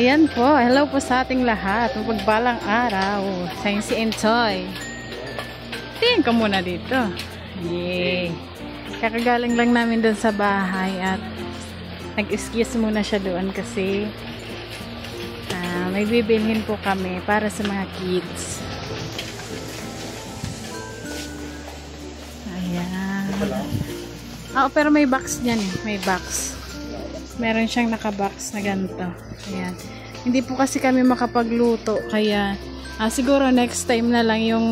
Ayan po, hello po sa ating lahat. Mapagbalang araw. Science and Toy. Tingin ka muna dito. Yay! Kakagaling lang namin doon sa bahay at nag-excuse muna siya doon kasi may bibilhin po kami para sa mga kids. Ayan. Pero may box niyan eh. May box. Meron siyang nakabox na ganito. Ayan. Hindi po kasi kami makapagluto kaya siguro next time na lang yung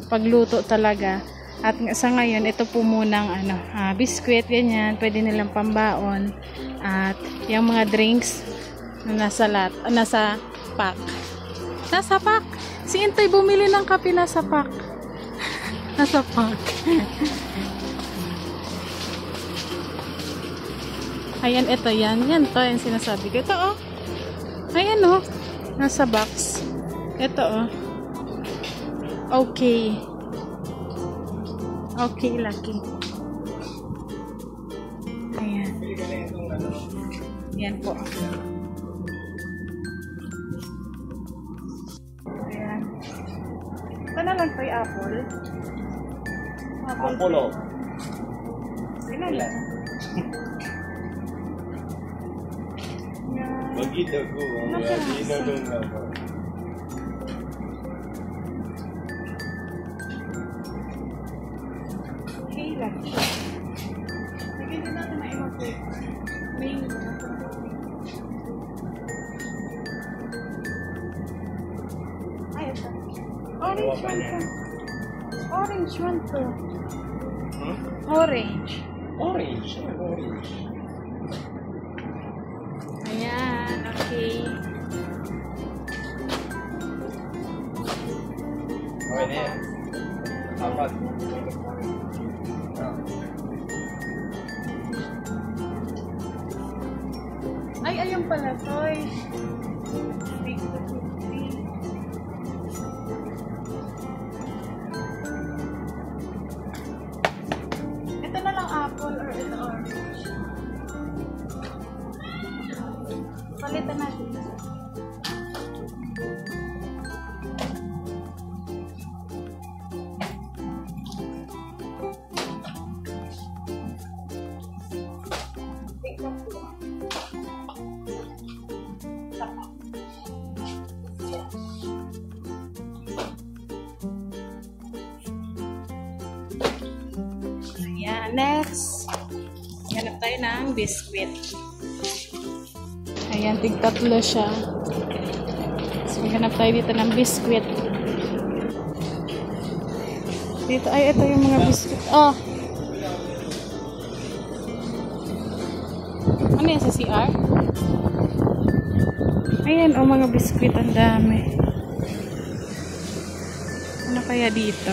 pagluto talaga. At sa ngayon ito po munang biskwit ganyan, pwede nilang pambaon at yung mga drinks na nasa pack. Nasa pack. Si Intoy bumili ng kape nasa pack. Nasa pack. Ayan, ito yan. Yan to, yung sinasabi ko. Ito, oh. Ayan, oh. Nasa box. Ito, oh. Okay. Okay, lucky. Ayan. Yan po. Ayan. Ito na lang to yung apple. Apple, oh. Sino lang? Magita ko, hindi na doon ako. Okay lang. Lagyan din natin na i-mapay. Main. Ay, ito. Orange one to. Orange one to. Orange. Orange? Orange. Ayan, okay. Okay na yan. Apat. Ay, ayun pala, toy. Ito na lang apple or ito orange. Palitan natin. Ayan, next. Hanap tayo ng biscuit. Ayan, tig-tatlo siya. So, maghanap tayo dito ng biscuit. Dito, ay, ito yung mga biscuit. Oh! Ano yan, sa CR? Ayan, oh, mga biscuit. Ang dami. Ano kaya dito?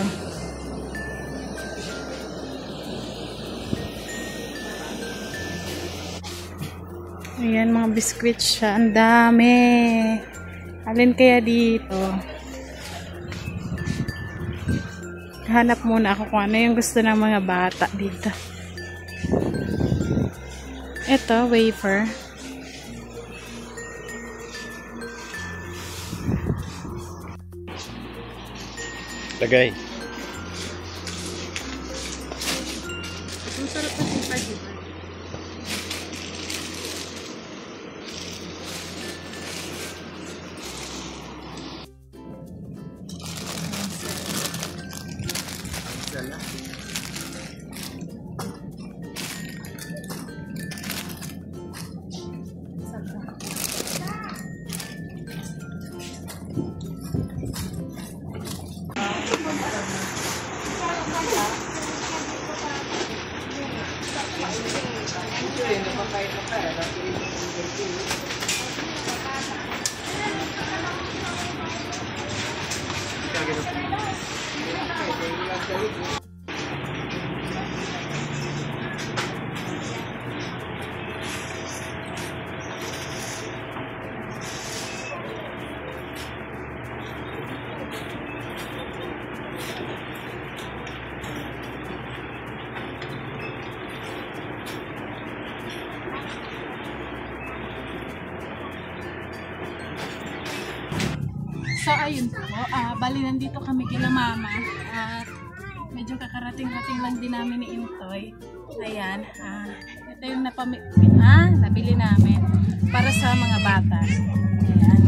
Ayan, mga biscuit siya. Ang dami. Alin kaya dito? Hanap muna ako kung ano yung gusto ng mga bata dito. Ito, wafer. Lagay. Ang sarap na sipa-sipa. ayun po, bali nandito kami kila mama at medyo kakarating-rating lang din namin ni Intoy. Ayan, ito yung nabili namin para sa mga bata. Ayan.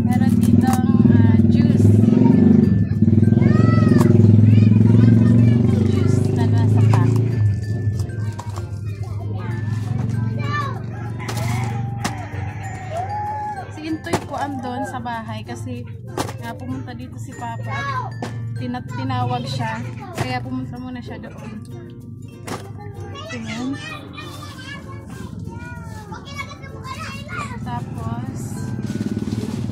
Meron ditong juice. Juice na nasa pack. Si Intoy po andon sa bahay kasi pumunta dito si Papa. Tinawag siya. Kaya pumunta muna siya doon. Tingnan. Tapos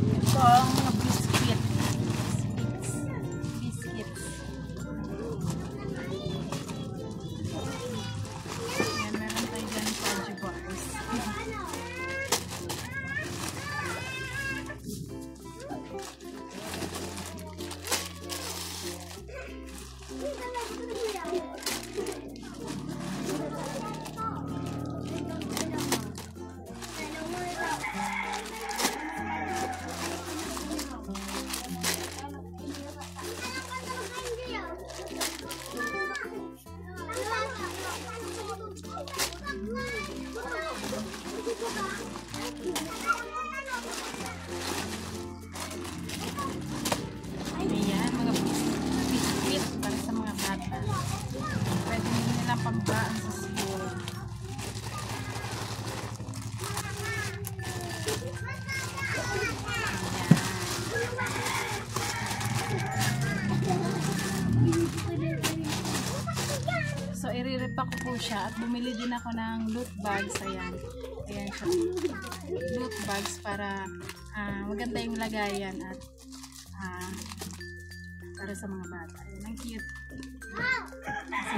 ito ang mga biscuits. Ayan, meron tayo dyan fudge bars. Ayan, mga biscuit para sa mga bata. Pwede nilang pambaan sa school. So, i-repack ko po siya at bumili din ako ng loot bags. Ayan. Ayan siya. Loot bags para maganda yung lagayan at para sa mga bata. Ayan, ang cute. Kasi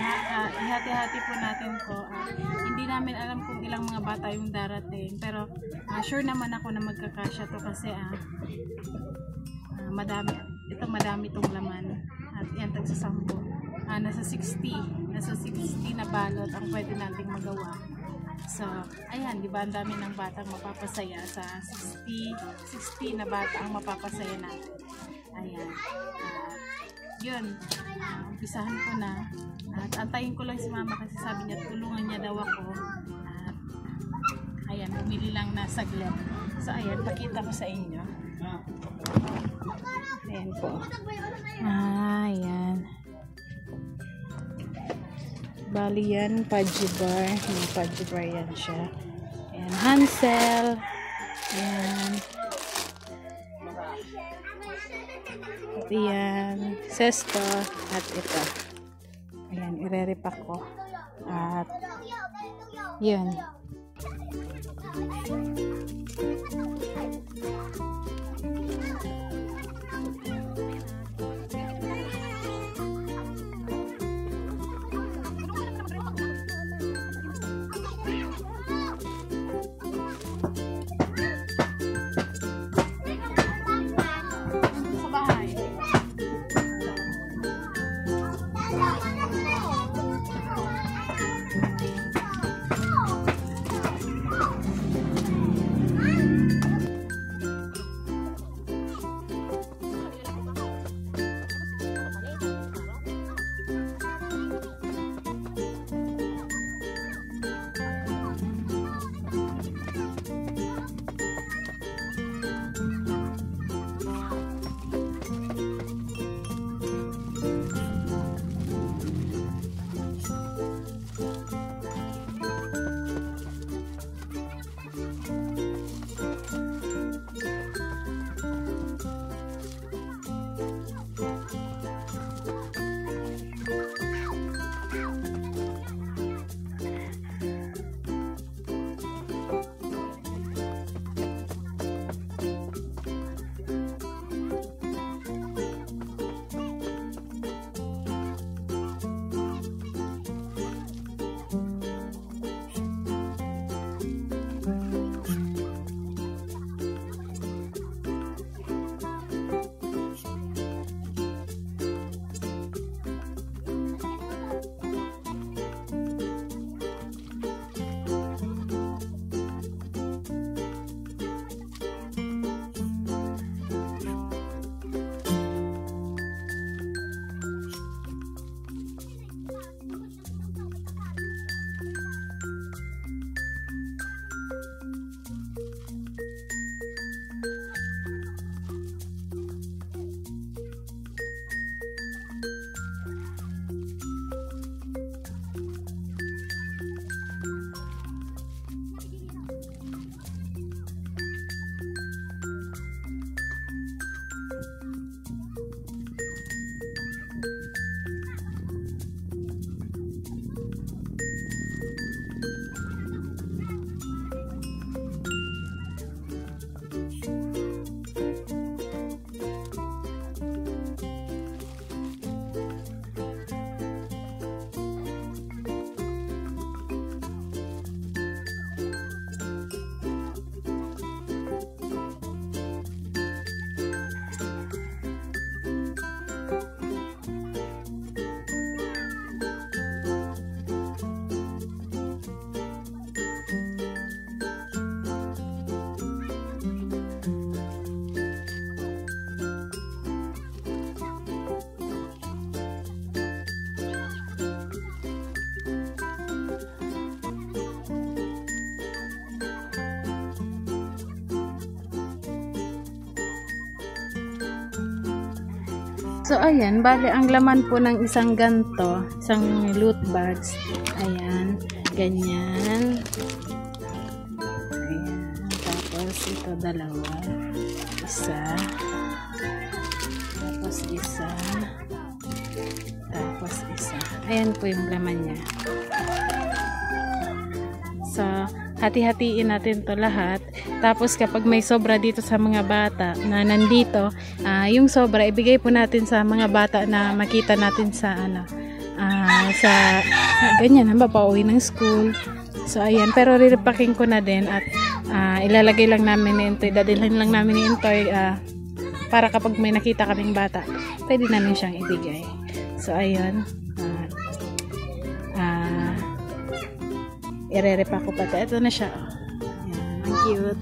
ihati-hati po natin to. Hindi namin alam kung ilang mga bata yung darating. Pero sure naman ako na magkakasya to kasi madami itong laman. At yan, tagsasampo. Nasa 60 na balot ang pwede nating magawa. So, ayan, di ba ang dami ng batang mapapasaya sa 60 na bata ang mapapasaya natin. Ayan. Yun. Umpisahan ko na. At antayin ko lang si mama kasi sabi niya tulungan niya daw ako. At ayan, bumili lang na saglit. So, ayan, pakita ko sa inyo. Ayan po. Ayan. Bali yan, fudge bar. May fudge bar yan siya. Ayan, Hansel. Ayan. At yan, sesto. At ito. Ayan, ire-repack ko. At yun. So, ayan, bali, ang laman po ng isang ganto, isang loot bags, ayan, ganyan. Ayan, tapos ito dalawa, isa, tapos isa, tapos isa. Ayan po yung laman niya. So, hati-hatiin natin to lahat. Tapos kapag may sobra dito sa mga bata na nandito, yung sobra ibigay po natin sa mga bata na makita natin sa sa ganyan, pauwi ng school. So ayan, pero re-repacking ko na din at ilalagay lang namin ni Intoy, dadalhin lang namin ni Intoy para kapag may nakita kaming bata, pwede namin siyang ibigay. So ayun, ire-repack ko pati. Ito na siya. Ayan, ang cute.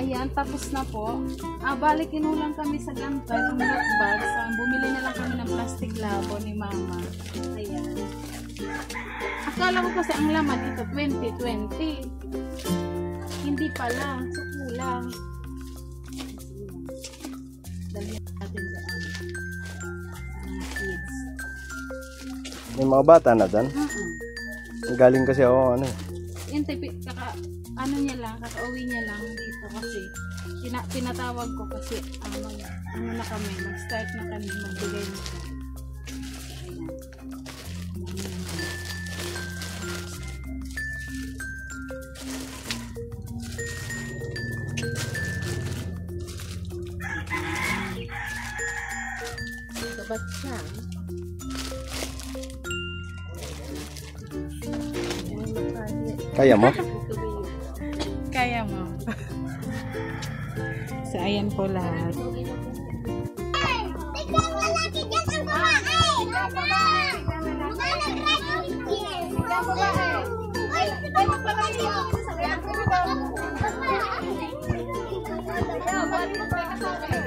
Ayan, tapos na po. Balik inulang kami sa gantay ng loot bags. Bumili na lang kami ng plastic labo ni Mama. Ayan. Akala ko kasi ang laman ito 2020. Hindi pala. So, kulang. Dalhin natin doon. Kids. May mga bata na doon? Galing kasi ako, Yung ano niya lang, kakauwi niya lang dito kasi pinatawag ko kasi ano na kami, mag-start na kami, magbigay na kami. Ba't siya? Kaya mo? Kaya mo. So, ayan po lahat.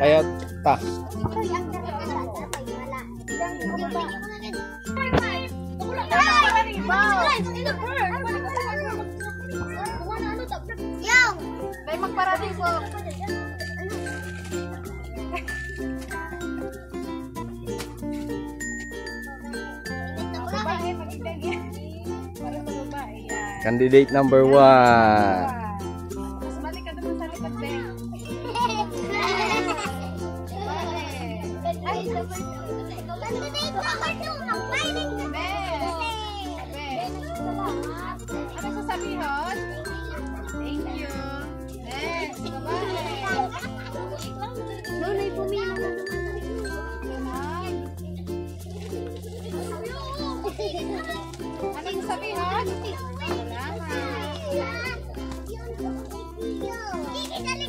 Kaya ta. May magparating po. Candidate number 1. Mas balik ka naman sa likod, Ben. Ano sasabihin? Thank you. Next, bye-bye. Nunay pumila na Anong sabihin?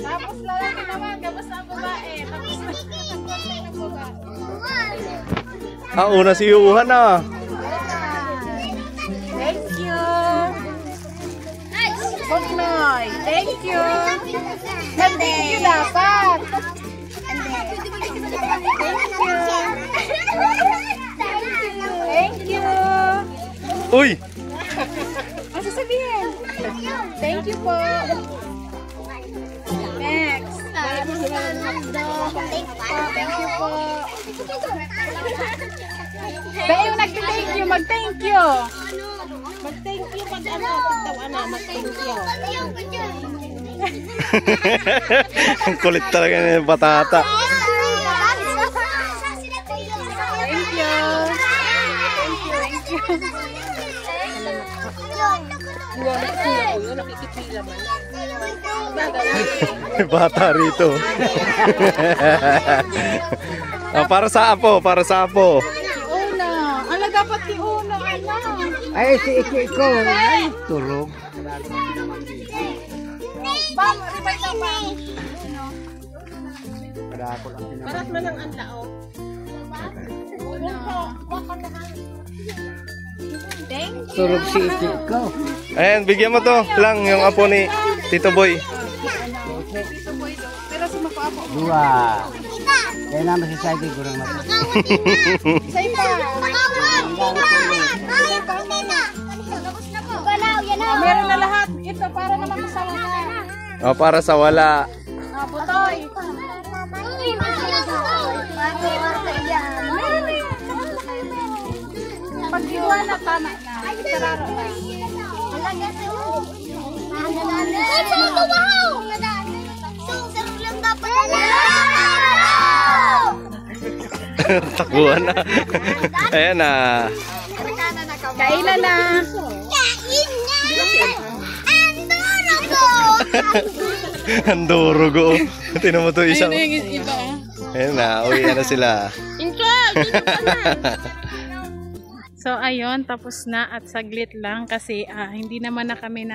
Tapos lalaki naman, tapos ang babae. Tapos ang babae. Una si Yuhan ah. Thank you. Bugnoy, thank you. Thank you dapat. Thank you. Uy! Ano sasabihin? Thank you po. Next. Thank you po. Ba yung nag-thank you, mag-thank you. Mag-thank you pag ano, mag-thank you. Ang kulit talaga ni Batata. Thank you. Thank you. May bata rito. Para sa apo, para sa apo. Una. Ano dapat si Una? Ano? Ay, si ikaw. Ay, tulog. Bam, ribay na ba? Para ako lang sinabi. Parat man ang anlao. Una. Thank you. Tulog si ikaw. Ayan, bigyan mo to lang yung apo ni Tito Boy. Pero sumapa ako. Dua. Kaya naman si Saidi kurang natin. Sa iba. Meron na lahat. Ito para naman sa wala. Para sa wala. Butoy. Pag-iwa na tama na. Sararo na. Takuan na. Ayan na. Kailan na. Ang durugo. Tinan mo to isang. Ayun yung iba. Ayan na, uwi na sila. So ayun, tapos na at saglit lang kasi hindi naman na kami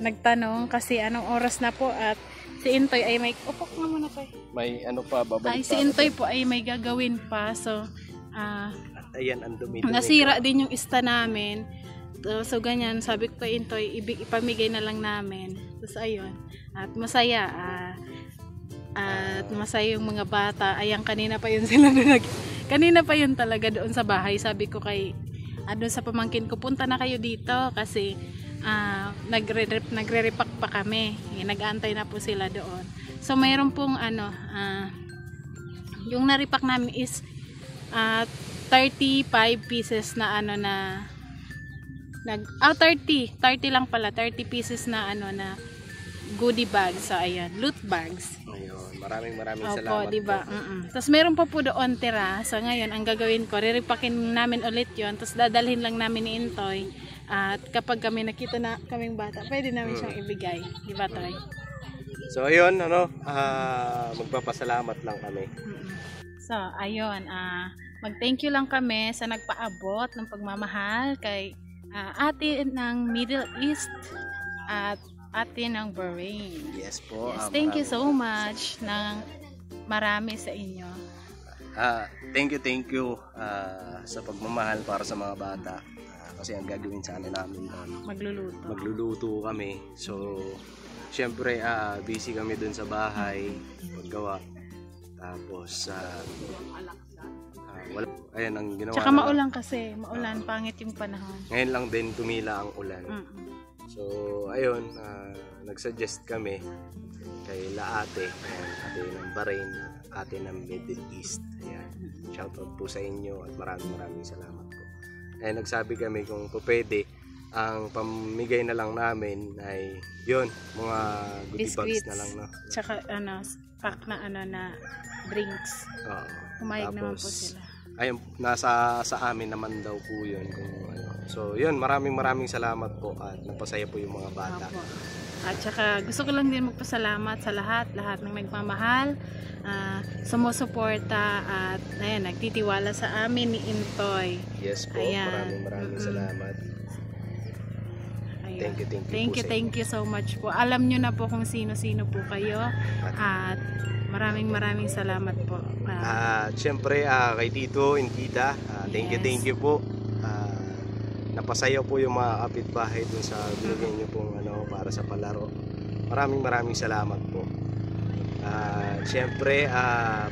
nagtanong kasi anong oras na po at si Intoy ay may upok na muna pa. May ano pa, babalik Si Intoy po ay may gagawin pa. So ayan, ang dumi-dumi. nasira din yung ista namin. So ganyan, sabi ko kay Intoy, ipamigay na lang namin. Tapos ayun, at masaya. At masaya yung mga bata. Ayan, kanina pa yun sila kanina pa yun talaga doon sa bahay. Sabi ko kay doon sa pamangkin ko, punta na kayo dito kasi nagre-repack pa kami. Nag-aantay na po sila doon. So mayroon pong yung na-repack namin is 35 pieces na 30 lang pala, 30 pieces na na goodie bags. So ayan, loot bags. Ayun, maraming Opo, salamat. diba? Tapos meron pa po doon tira. So ngayon, ang gagawin ko, riripakin namin ulit yon. Tapos dadalhin lang namin ni Intoy. At kapag kami nakita na kaming bata, pwede namin siyang ibigay. Diba, Toy? So ayun, magpapasalamat lang kami. So, ayun. Mag-thank you lang kami sa nagpaabot ng pagmamahal kay ate ng Middle East at ate ng Bahrain. Yes po. Yes, thank you so much ng marami sa inyo. Thank you sa pagmamahal para sa mga bata. Kasi ang gagawin sana namin magluluto kami. So syempre busy kami dun sa bahay paggawa. Tapos wala, ayan ang ginawa. Tsaka maulan kasi, pangit yung panahon. Ngayon lang din tumila ang ulan. So ayun, nagsuggest kami kay Laate, ate ng Bahrain, ate ng Middle East. Ayan. Shoutout po sa inyo at maraming salamat po. Nagsabi kami kung pwede ang pamigay na lang namin ay yun, mga goodie bags Biscuits. na lang, no? Tsaka pack na na drinks. Oo. Pumayag naman po Tapos, sila. ayun, sa amin naman daw po yun kung ano. So yun, maraming salamat po at napasaya po yung mga bata. Opo. At saka gusto ko lang din magpasalamat sa lahat ng nagmamahal, sumusuporta at ayan, nagtitiwala sa amin ni Intoy. Yes po, Ayan. maraming salamat. Ayun. Thank you po Thank you so much po. Alam nyo na po kung sino-sino po kayo at maraming salamat po. Siyempre kay Tito and Tita, thank you po. Napasaya po yung mga kapitbahay dun sa binigyan nyo pong para sa palaro. Maraming salamat po. Siyempre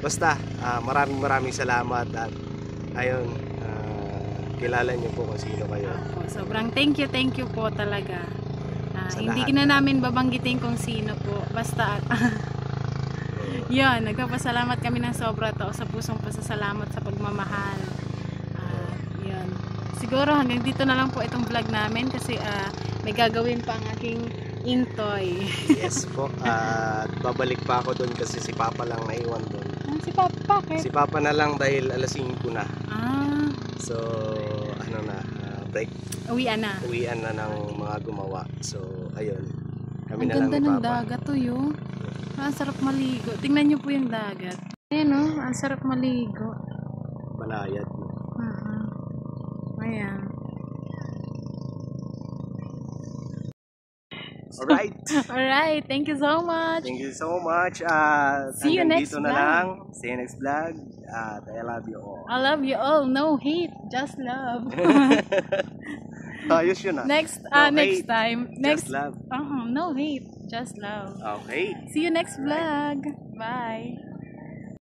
basta maraming salamat at ayun, kilala nyo po kung sino kayo. Sobrang thank you po talaga. Hindi lahat na namin babanggitin kung sino po. Basta yun, nagpapasalamat kami ng sobra to sa pusong pasasalamat sa pagmamahal. Yun. Siguro hanggang dito na lang po itong vlog namin kasi may gagawin pa ang aking Intoy. Yes po. At babalik pa ako doon kasi si Papa lang naiwan doon. Si Papa, bakit? Si Papa na lang dahil alas 5 na. So, break. Uwian na. Uwian na ng mga gumawa. So, ayun. Kami Ang na lang ganda ni ng Papa. dagat to yun. Ang sarap maligo. Tingnan nyo po yung dagat. Ayan o, ang sarap maligo. Balayad. Ayan. Alright, thank you so much. Thank you so much. See you next dito na vlog. lang. See you next vlog. I love you all. I love you all. No hate, just love. Ayos yun Next hate, time. Just love. No hate, just love. Okay. See you next vlog. Bye.